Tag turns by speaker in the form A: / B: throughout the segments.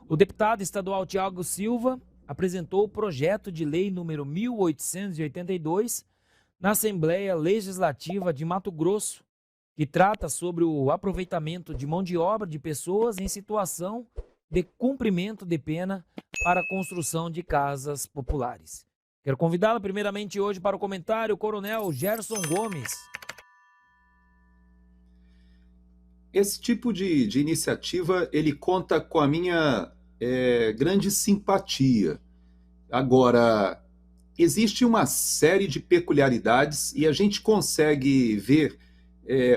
A: O deputado estadual Tiago Silva apresentou o projeto de lei número 1882 na Assembleia Legislativa de Mato Grosso, que trata sobre o aproveitamento de mão de obra de pessoas em situação de cumprimento de pena para a construção de casas populares. Quero convidá-lo primeiramente hoje para o comentário o Coronel Gerson Gomes.
B: Esse tipo de iniciativa, ele conta com a minha grande simpatia. Agora, existe uma série de peculiaridades e a gente consegue ver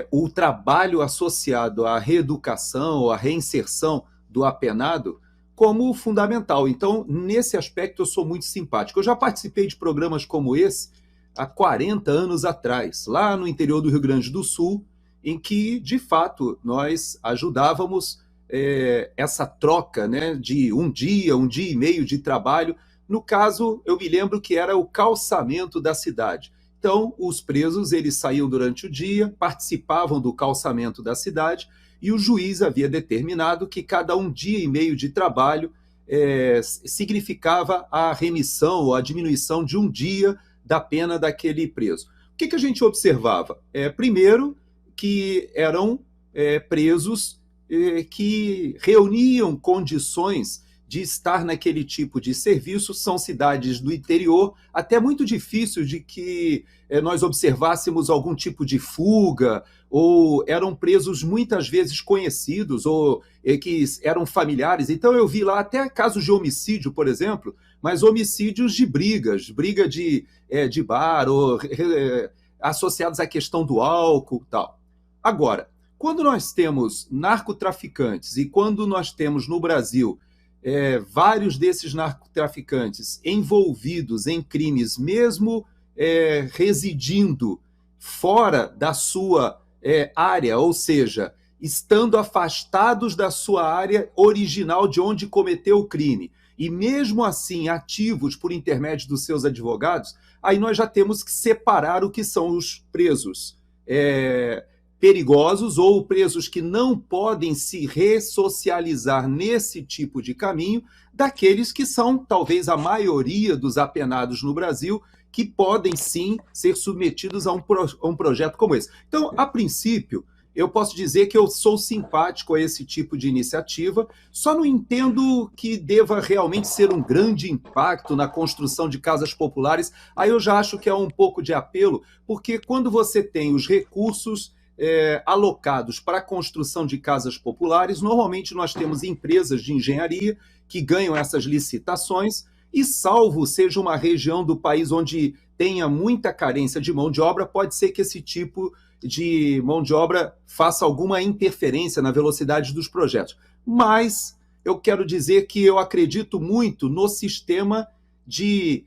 B: o trabalho associado à reeducação ou à reinserção do apenado como fundamental. Então, nesse aspecto, eu sou muito simpático. Eu já participei de programas como esse há 40 anos atrás, lá no interior do Rio Grande do Sul, em que, de fato, nós ajudávamos essa troca, né, de um dia e meio de trabalho. No caso, eu me lembro que era o calçamento da cidade. Então, os presos, eles saíam durante o dia, participavam do calçamento da cidade, e o juiz havia determinado que cada um dia e meio de trabalho significava a remissão ou a diminuição de um dia da pena daquele preso. O que a gente observava? Primeiro, que eram presos que reuniam condições de estar naquele tipo de serviço. São cidades do interior, até muito difícil de que nós observássemos algum tipo de fuga, ou eram presos muitas vezes conhecidos, ou que eram familiares. Então eu vi lá até casos de homicídio, por exemplo, mas homicídios de briga de bar, ou associados à questão do álcool e tal. Agora, quando nós temos narcotraficantes e quando nós temos no Brasil vários desses narcotraficantes envolvidos em crimes, mesmo residindo fora da sua área, ou seja, estando afastados da sua área original de onde cometeu o crime, e mesmo assim ativos por intermédio dos seus advogados, aí nós já temos que separar o que são os presos perigosos ou presos que não podem se ressocializar nesse tipo de caminho, daqueles que são talvez a maioria dos apenados no Brasil, que podem sim ser submetidos a um projeto como esse. Então, a princípio, eu posso dizer que eu sou simpático a esse tipo de iniciativa, só não entendo que deva realmente ser um grande impacto na construção de casas populares. Aí eu já acho que é um pouco de apelo, porque quando você tem os recursos alocados para a construção de casas populares, normalmente nós temos empresas de engenharia que ganham essas licitações, e salvo seja uma região do país onde tenha muita carência de mão de obra, pode ser que esse tipo de mão de obra faça alguma interferência na velocidade dos projetos. Mas eu quero dizer que eu acredito muito no sistema de...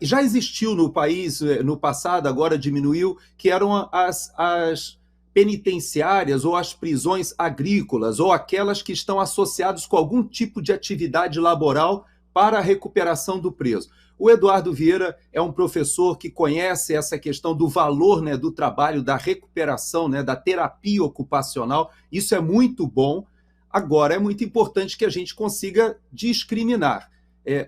B: já existiu no país no passado, agora diminuiu, que eram as penitenciárias ou as prisões agrícolas, ou aquelas que estão associadas com algum tipo de atividade laboral para a recuperação do preso. O Eduardo Vieira é um professor que conhece essa questão do valor, né, do trabalho, da recuperação, né, da terapia ocupacional. Isso é muito bom. Agora, é muito importante que a gente consiga discriminar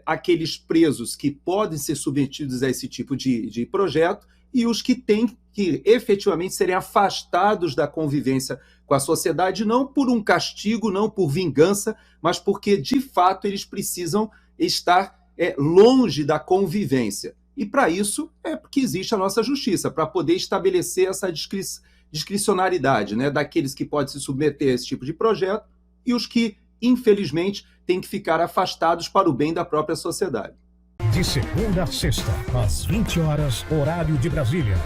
B: aqueles presos que podem ser submetidos a esse tipo de projeto e os que têm que efetivamente serem afastados da convivência com a sociedade, não por um castigo, não por vingança, mas porque, de fato, eles precisam estar longe da convivência. E, para isso, é que existe a nossa justiça, para poder estabelecer essa discricionariedade, né, daqueles que podem se submeter a esse tipo de projeto e os que, infelizmente, têm que ficar afastados para o bem da própria sociedade.
C: De segunda a sexta, às 20 horas, horário de Brasília.